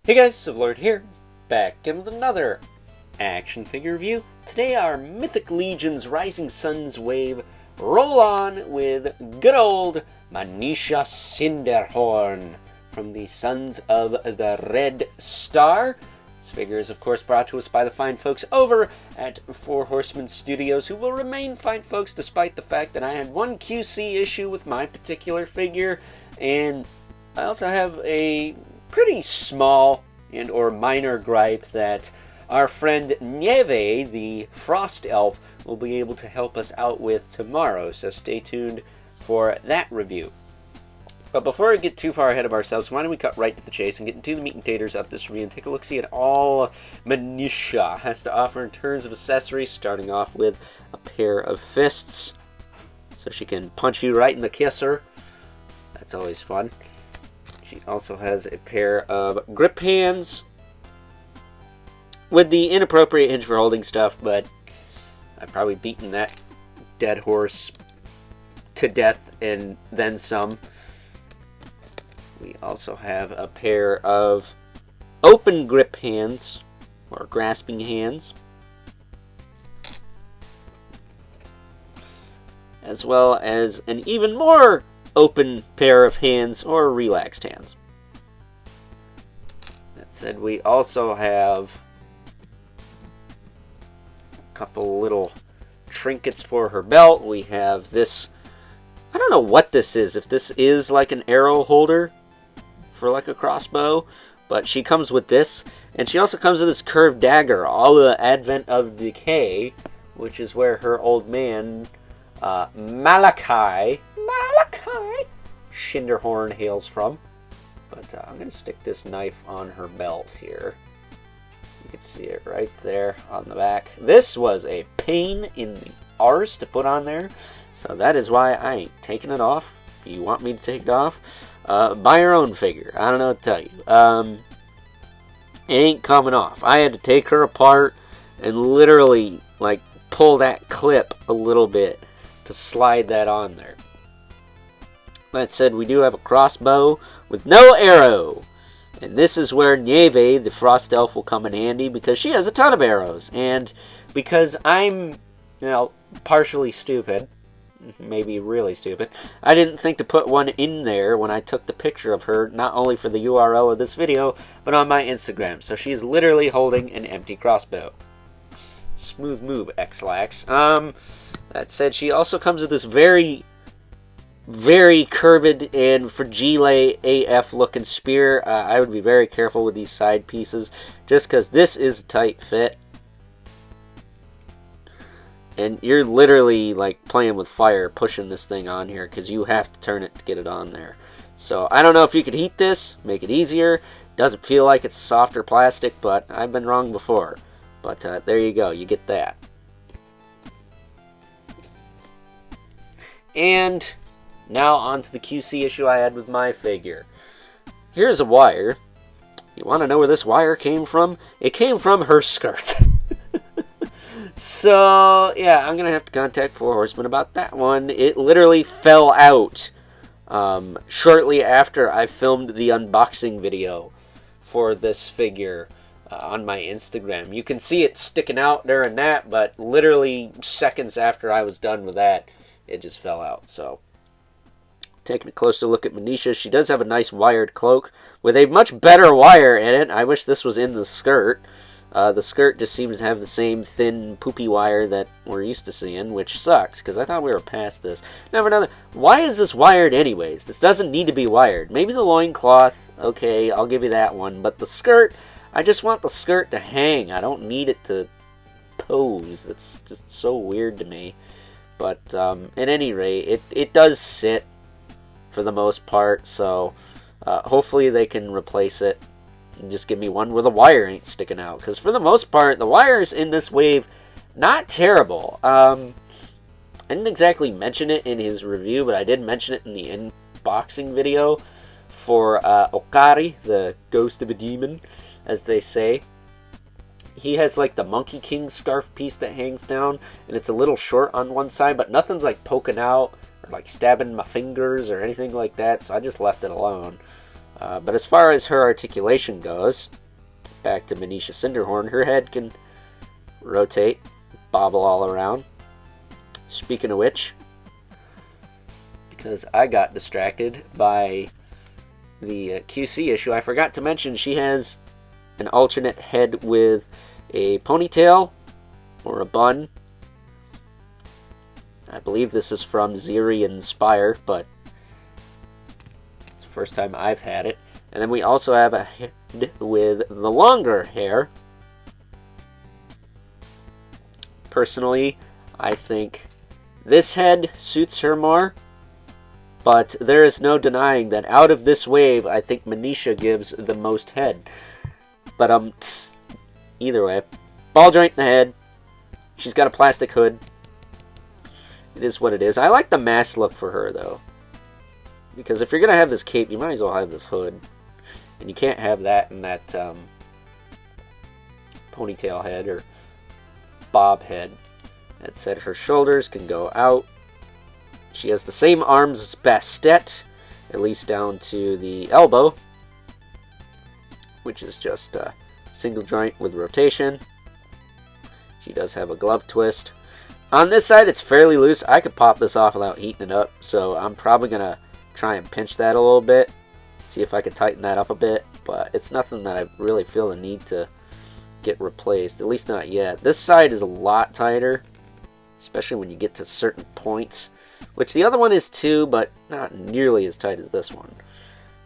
Hey guys, Civilord here, back in with another action figure review. Today our Mythic Legion's Rising Sun's Wave roll on with good old Manisha Cinderhorn from the Sons of the Red Star. This figure is of course brought to us by the fine folks over at Horsemen Studios, who will remain fine folks despite the fact that I had one QC issue with my particular figure, and I also have a pretty small and or minor gripe that our friend Nieve, the Frost Elf, will be able to help us out with tomorrow, so stay tuned for that review. But before we get too far ahead of ourselves, why don't we cut right to the chase and get into the meat and taters of this review and take a look-see at all Manisha has to offer in terms of accessories, starting off with a pair of fists, so she can punch you right in the kisser. That's always fun. She also has a pair of grip hands with the inappropriate hinge for holding stuff, but I've probably beaten that dead horse to death and then some. We also have a pair of open grip hands, or grasping hands, as well as an even more open pair of hands, or relaxed hands. That said, we also have a couple little trinkets for her belt. We have this, I don't know what this is, if this is like an arrow holder for like a crossbow, but she comes with this, and she also comes with this curved dagger, all the advent of decay, which is where her old man Malachi Cinderhorn hails from. But I'm going to stick this knife on her belt here. You can see it right there on the back. This was a pain in the arse to put on there, so that is why I ain't taking it off. If you want me to take it off, buy your own figure. I don't know what to tell you. It ain't coming off. I had to take her apart and literally like pull that clip a little bit to slide that on there. That said, we do have a crossbow with no arrow, and this is where Nieve, the Frost Elf, will come in handy, because she has a ton of arrows, and because I'm, partially stupid, maybe really stupid, I didn't think to put one in there when I took the picture of her, not only for the URL of this video, but on my Instagram, so she's literally holding an empty crossbow. Smooth move, X-Lax. That said, she also comes with this very curved and fragile AF looking spear. I would be very careful with these side pieces, just because this is a tight fit. And you're literally like playing with fire pushing this thing on here, because you have to turn it to get it on there. So I don't know if you could heat this, make it easier. Doesn't feel like it's softer plastic, but I've been wrong before. But there you go, you get that. And now on to the QC issue I had with my figure. Here's a wire. You want to know where this wire came from? It came from her skirt. So, yeah, I'm going to have to contact Horsemen about that one. It literally fell out shortly after I filmed the unboxing video for this figure on my Instagram. You can see it sticking out during that, but literally seconds after I was done with that, it just fell out. So, taking a closer look at Manisha, she does have a nice wired cloak with a much better wire in it. I wish this was in the skirt. The skirt just seems to have the same thin, poopy wire that we're used to seeing, which sucks, because I thought we were past this. Now for another, why is this wired anyways? This doesn't need to be wired. Maybe the loincloth, okay, I'll give you that one. But the skirt, I just want the skirt to hang. I don't need it to pose. That's just so weird to me. But at any rate, it does sit for the most part, so hopefully they can replace it and just give me one where the wire ain't sticking out, because for the most part the wires in this wave not terrible. I didn't exactly mention it in his review, but I did mention it in the unboxing video for Okari, the ghost of a demon, as they say. He has like the Monkey King scarf piece that hangs down, and it's a little short on one side, but nothing's like poking out or like stabbing my fingers or anything like that, so I just left it alone. But as far as her articulation goes, back to Manisha Cinderhorn, her head can rotate, bobble all around. Speaking of which, because I got distracted by the QC issue, I forgot to mention she has an alternate head with a ponytail or a bun. I believe this is from Ziri Inspire, but it's the first time I've had it. And then we also have a head with the longer hair. Personally, I think this head suits her more, but there is no denying that out of this wave, I think Manisha gives the most head. But either way, ball joint in the head. She's got a plastic hood. It is what it is. I like the mask look for her, though, because if you're gonna have this cape, you might as well have this hood, and you can't have that in that ponytail head or bob head. That said, her shoulders can go out. She has the same arms as Bastet, at least down to the elbow, which is just a single joint with rotation. She does have a glove twist. On this side, it's fairly loose. I could pop this off without heating it up, so I'm probably going to try and pinch that a little bit, see if I can tighten that up a bit, but it's nothing that I really feel the need to get replaced, at least not yet. This side is a lot tighter, especially when you get to certain points, which the other one is too, but not nearly as tight as this one.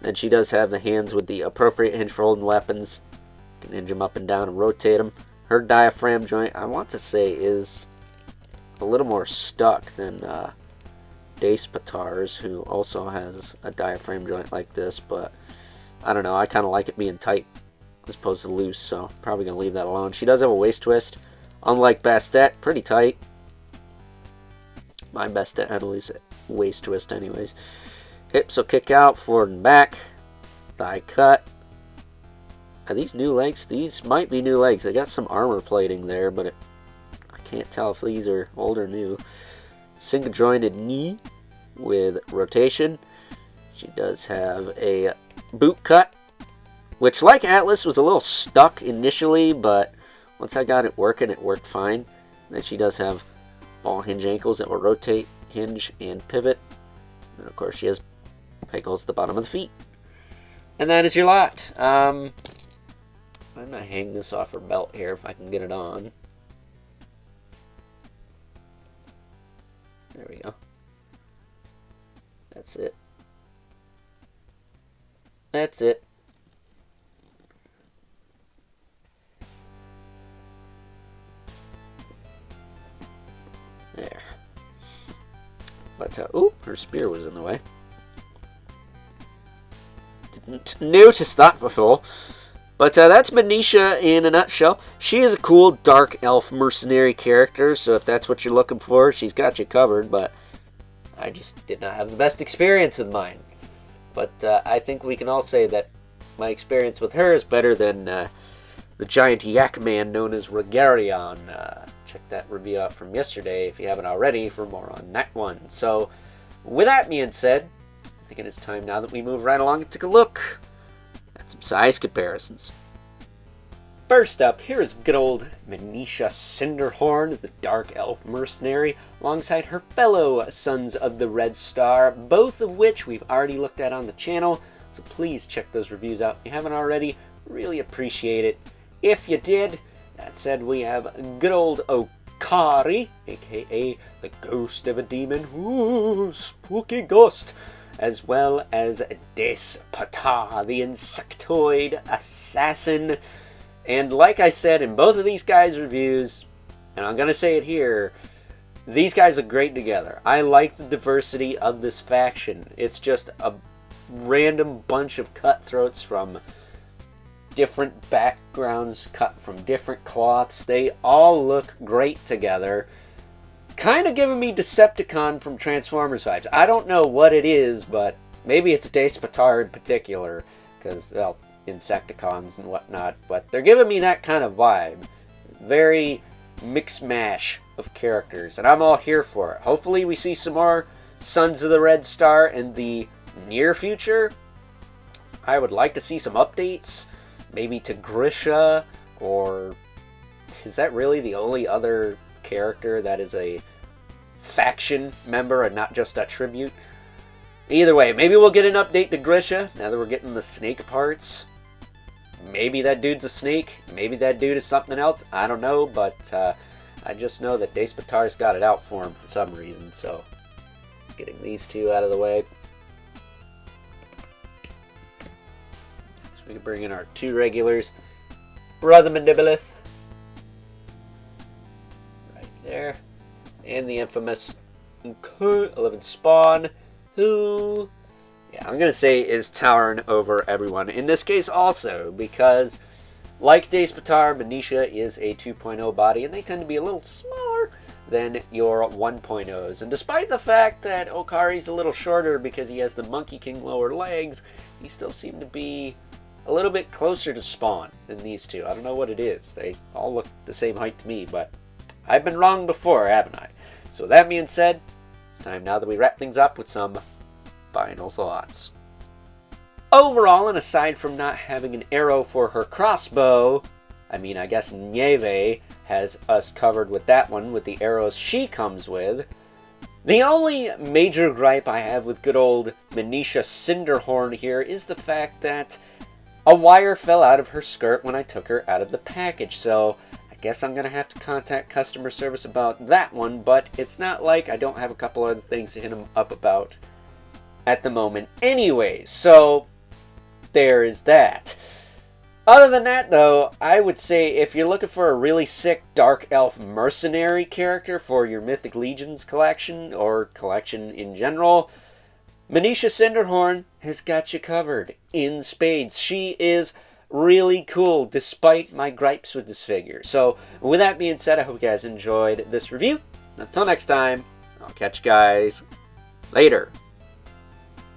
Then she does have the hands with the appropriate hinge for holding weapons. You can hinge them up and down and rotate them. Her diaphragm joint, I want to say, is a little more stuck than Dace Patar's, who also has a diaphragm joint like this, but I don't know, I kind of like it being tight as opposed to loose, so probably going to leave that alone. She does have a waist twist. Unlike Bastet, pretty tight. My Bastet had a loose waist twist anyways. Hips will kick out, forward and back. Thigh cut. Are these new legs? These might be new legs. They got some armor plating there, but I can't tell if these are old or new. Single jointed knee with rotation. She does have a boot cut, which, like Atlas, was a little stuck initially, but once I got it working, it worked fine. And then she does have ball hinge ankles that will rotate, hinge, and pivot. And of course, she has peg holes at the bottom of the feet. And that is your lot. I'm going to hang this off her belt here if I can get it on. There we go. That's it. That's it. There. But, ooh, her spear was in the way. Didn't notice that before. But that's Manisha in a nutshell. She is a cool dark elf mercenary character, so if that's what you're looking for, she's got you covered, but I just did not have the best experience with mine. But I think we can all say that my experience with her is better than the giant yak man known as Regarion. Check that review out from yesterday if you haven't already for more on that one. So, with that being said, I think it is time now that we move right along and take a look at some size comparisons. First up, here is good old Manisha Cinderhorn, the Dark Elf Mercenary, alongside her fellow Sons of the Red Star, both of which we've already looked at on the channel, so please check those reviews out if you haven't already. Really appreciate it if you did. That said, we have good old Okari, aka the Ghost of a Demon, ooh, spooky ghost, as well as Despata, the Insectoid Assassin. And like I said in both of these guys' reviews, and I'm going to say it here, these guys look great together. I like the diversity of this faction. It's just a random bunch of cutthroats from different backgrounds, cut from different cloths. They all look great together. Kind of giving me Decepticon from Transformers vibes. I don't know what it is, but maybe it's Despatar in particular, because, well, Insecticons and whatnot, but they're giving me that kind of vibe. Very mix mash of characters, and I'm all here for it. Hopefully we see some more Sons of the Red Star in the near future. I would like to see some updates, maybe to Grisha, or is that really the only other character that is a faction member and not just a tribute? Either way, maybe we'll get an update to Grisha now that we're getting the snake parts. Maybe that dude's a snake, maybe that dude is something else, I don't know, but I just know that Despotar's got it out for him for some reason, so getting these two out of the way. So we can bring in our two regulars. Brother Mandibilith. Right there. And the infamous 11 Spawn, who, yeah, I'm going to say is towering over everyone. In this case also, because like Despotar, Manisha is a 2.0 body, and they tend to be a little smaller than your 1.0s. And despite the fact that Okari's a little shorter because he has the Monkey King lower legs, he still seem to be a little bit closer to Spawn than these two. I don't know what it is. They all look the same height to me, but I've been wrong before, haven't I? So with that being said, it's time now that we wrap things up with some final thoughts. Overall, and aside from not having an arrow for her crossbow, I mean, I guess Nieve has us covered with that one, with the arrows she comes with. The only major gripe I have with good old Manisha Cinderhorn here is the fact that a wire fell out of her skirt when I took her out of the package, so I guess I'm going to have to contact customer service about that one, but it's not like I don't have a couple other things to hit them up about at the moment anyway, so there is that. Other than that, though, I would say if you're looking for a really sick Dark Elf mercenary character for your Mythic Legions collection, or collection in general, Manisha Cinderhorn has got you covered in spades. She is really cool, despite my gripes with this figure. So, with that being said, I hope you guys enjoyed this review. Until next time, I'll catch you guys later.